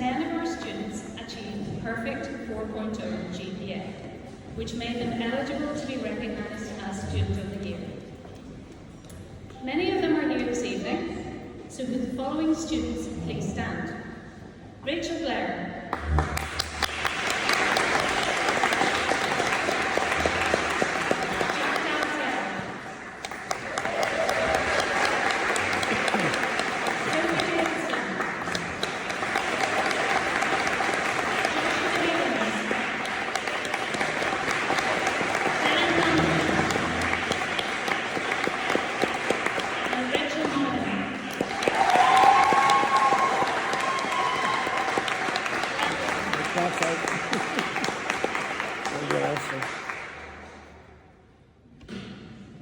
10 of our students achieved perfect 4.0 GPA, which made them eligible to be recognised as Student of the Year. Many of them are here this evening, so could the following students please stand? Rachel Blair.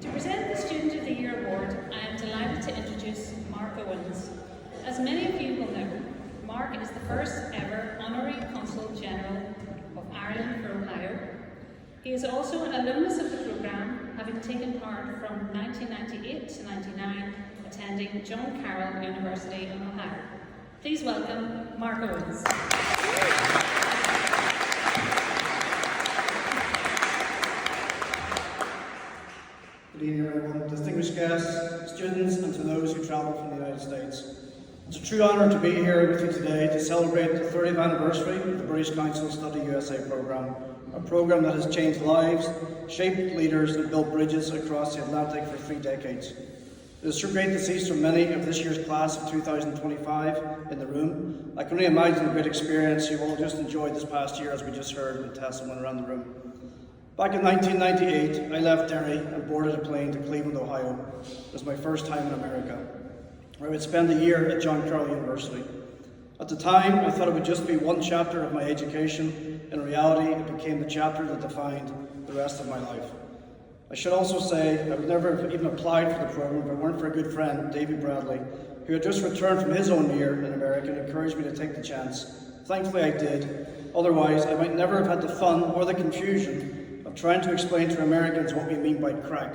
To present the Student of the Year Award, I am delighted to introduce Mark Owens. As many of you will know, Mark is the first ever Honorary Consul General of Ireland for Ohio. He is also an alumnus of the programme, having taken part from 1998 to 99, attending John Carroll University in Ohio. Please welcome Mark Owens. Good evening, everyone, distinguished guests, students, and to those who travel from the United States. It's a true honour to be here with you today to celebrate the 30th anniversary of the British Council Study USA programme, a programme that has changed lives, shaped leaders, and built bridges across the Atlantic for 3 decades. It is so great to see so many of this year's class of 2025 in the room. I can only imagine the great experience you've all just enjoyed this past year, as we just heard when Tessa went around the room. Back in 1998, I left Derry and boarded a plane to Cleveland, Ohio. It was my first time in America, where I would spend a year at John Carroll University. At the time, I thought it would just be one chapter of my education. In reality, it became the chapter that defined the rest of my life. I should also say I would never have even applied for the program if it weren't for a good friend, Davey Bradley, who had just returned from his own year in America and encouraged me to take the chance. Thankfully I did, otherwise I might never have had the fun or the confusion of trying to explain to Americans what we mean by crack.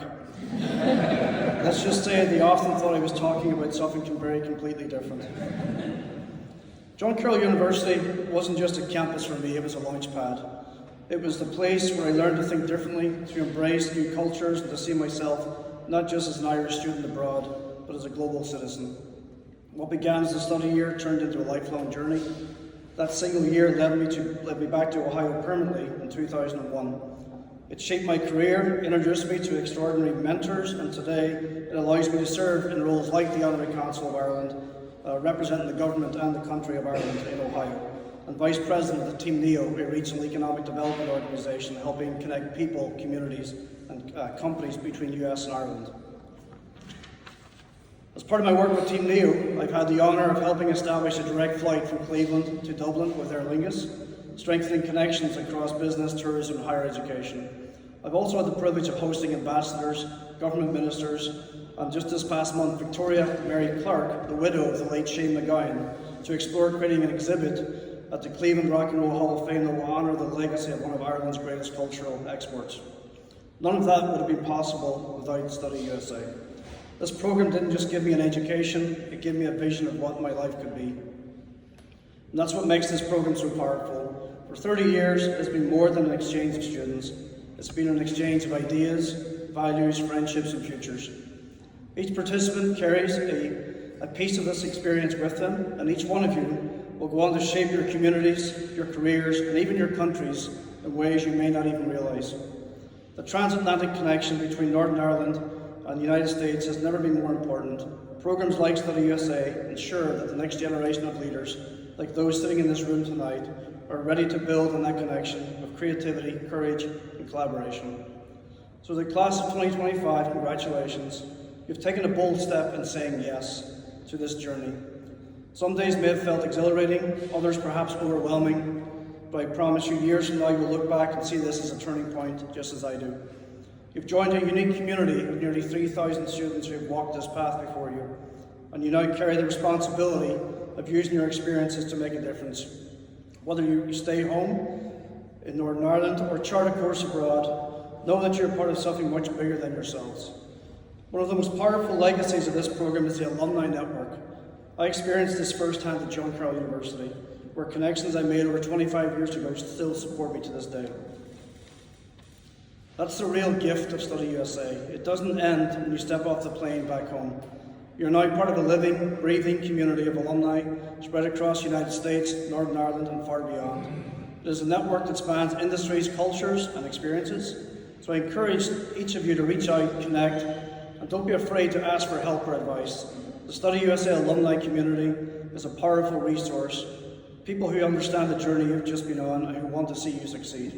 Let's just say they often thought I was talking about something completely different. John Carroll University wasn't just a campus for me, it was a launch pad. It was the place where I learned to think differently, to embrace new cultures, and to see myself not just as an Irish student abroad, but as a global citizen. What began as a study year turned into a lifelong journey. That single year led me back to Ohio permanently in 2001. It shaped my career, introduced me to extraordinary mentors, and today it allows me to serve in roles like the Honorary Consul of Ireland, representing the government and the country of Ireland in Ohio, and Vice President of the Team NEO, a regional economic development organisation helping connect people, communities, and companies between the US and Ireland. As part of my work with Team NEO, I've had the honour of helping establish a direct flight from Cleveland to Dublin with Aer Lingus, strengthening connections across business, tourism, and higher education. I've also had the privilege of hosting ambassadors, government ministers, and just this past month, Victoria Mary Clark, the widow of the late Shane McGowan, to explore creating an exhibit at the Cleveland Rock and Roll Hall of Fame that will honour the legacy of one of Ireland's greatest cultural exports. None of that would have been possible without Study USA. This program didn't just give me an education, it gave me a vision of what my life could be. And that's what makes this program so powerful. For 30 years, it's been more than an exchange of students. It's been an exchange of ideas, values, friendships, and futures. Each participant carries a piece of this experience with them, and each one of you will go on to shape your communities, your careers, and even your countries in ways you may not even realise. The transatlantic connection between Northern Ireland and the United States has never been more important. Programs like Study USA ensure that the next generation of leaders, like those sitting in this room tonight, are ready to build on that connection with creativity, courage, and collaboration. So the class of 2025, congratulations. You've taken a bold step in saying yes to this journey. Some days may have felt exhilarating, others perhaps overwhelming, but I promise you years from now you'll look back and see this as a turning point, just as I do. You've joined a unique community of nearly 3,000 students who have walked this path before you, and you now carry the responsibility of using your experiences to make a difference. Whether you stay home in Northern Ireland or chart a course abroad, know that you're part of something much bigger than yourselves. One of the most powerful legacies of this program is the alumni network. I experienced this firsthand at John Carroll University. where connections I made over 25 years ago still support me to this day. That's the real gift of Study USA. It doesn't end when you step off the plane back home. You're now part of a living, breathing community of alumni spread across the United States, Northern Ireland and far beyond. It is a network that spans industries, cultures and experiences. So I encourage each of you to reach out, connect, and don't be afraid to ask for help or advice. The Study USA alumni community is a powerful resource. People who understand the journey you've just been on and who want to see you succeed.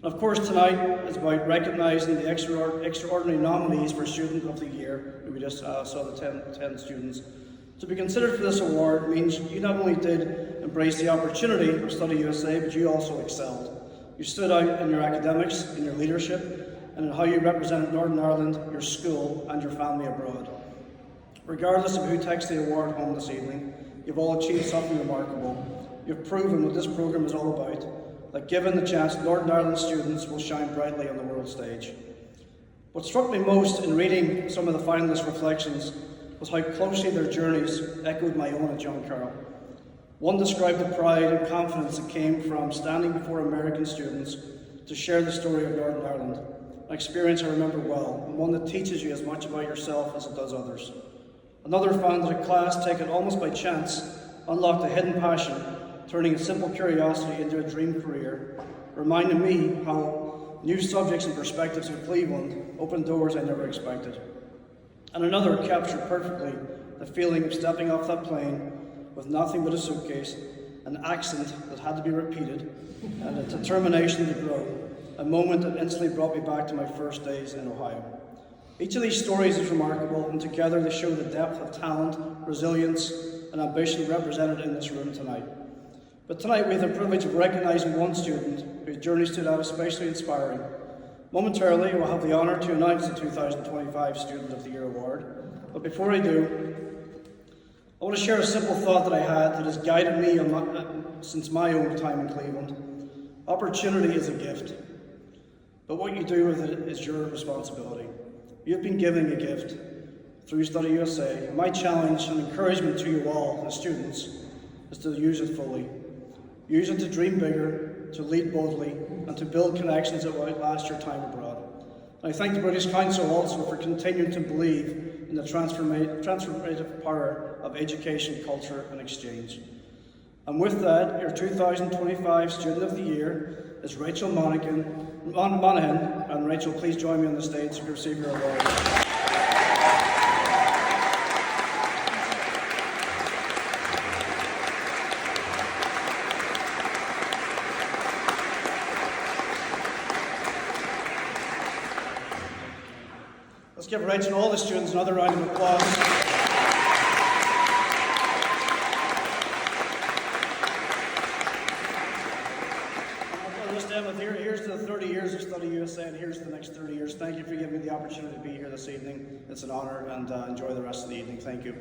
And of course, tonight is about recognising the extraordinary nominees for Student of the Year. We just saw the 10 students. To be considered for this award means you not only did embrace the opportunity of Study USA, but you also excelled. You stood out in your academics, in your leadership, and in how you represented Northern Ireland, your school, and your family abroad. Regardless of who takes the award home this evening, you've all achieved something remarkable. You've proven what this programme is all about, that given the chance, Northern Ireland students will shine brightly on the world stage. What struck me most in reading some of the finalists' reflections was how closely their journeys echoed my own at John Carroll. One described the pride and confidence that came from standing before American students to share the story of Northern Ireland, an experience I remember well, and one that teaches you as much about yourself as it does others. Another found that a class taken almost by chance unlocked a hidden passion, turning a simple curiosity into a dream career, reminding me how new subjects and perspectives of Cleveland opened doors I never expected. And another captured perfectly the feeling of stepping off that plane with nothing but a suitcase, an accent that had to be repeated, and a determination to grow, a moment that instantly brought me back to my first days in Ohio. Each of these stories is remarkable, and together they show the depth of talent, resilience, and ambition represented in this room tonight. But tonight we have the privilege of recognising one student whose journey stood out especially inspiring. Momentarily, we'll have the honour to announce the 2025 Student of the Year Award. But before I do, I want to share a simple thought that I had that has guided me since my own time in Cleveland. Opportunity is a gift, but what you do with it is your responsibility. You've been given a gift through Study USA. My challenge and encouragement to you all, as students, is to use it fully. Use it to dream bigger, to lead boldly, and to build connections that will outlast your time abroad. And I thank the British Council also for continuing to believe in the transformative power of education, culture, and exchange. And with that, your 2025 Student of the Year is Rachel Monaghan. And Rachel, please join me on the stage to receive your award. Let's give Rachel and all the students another round of applause. Here's the 30 years of Study USA, and here's the next 30 years. Thank you for giving me the opportunity to be here this evening. It's an honour, and enjoy the rest of the evening. Thank you.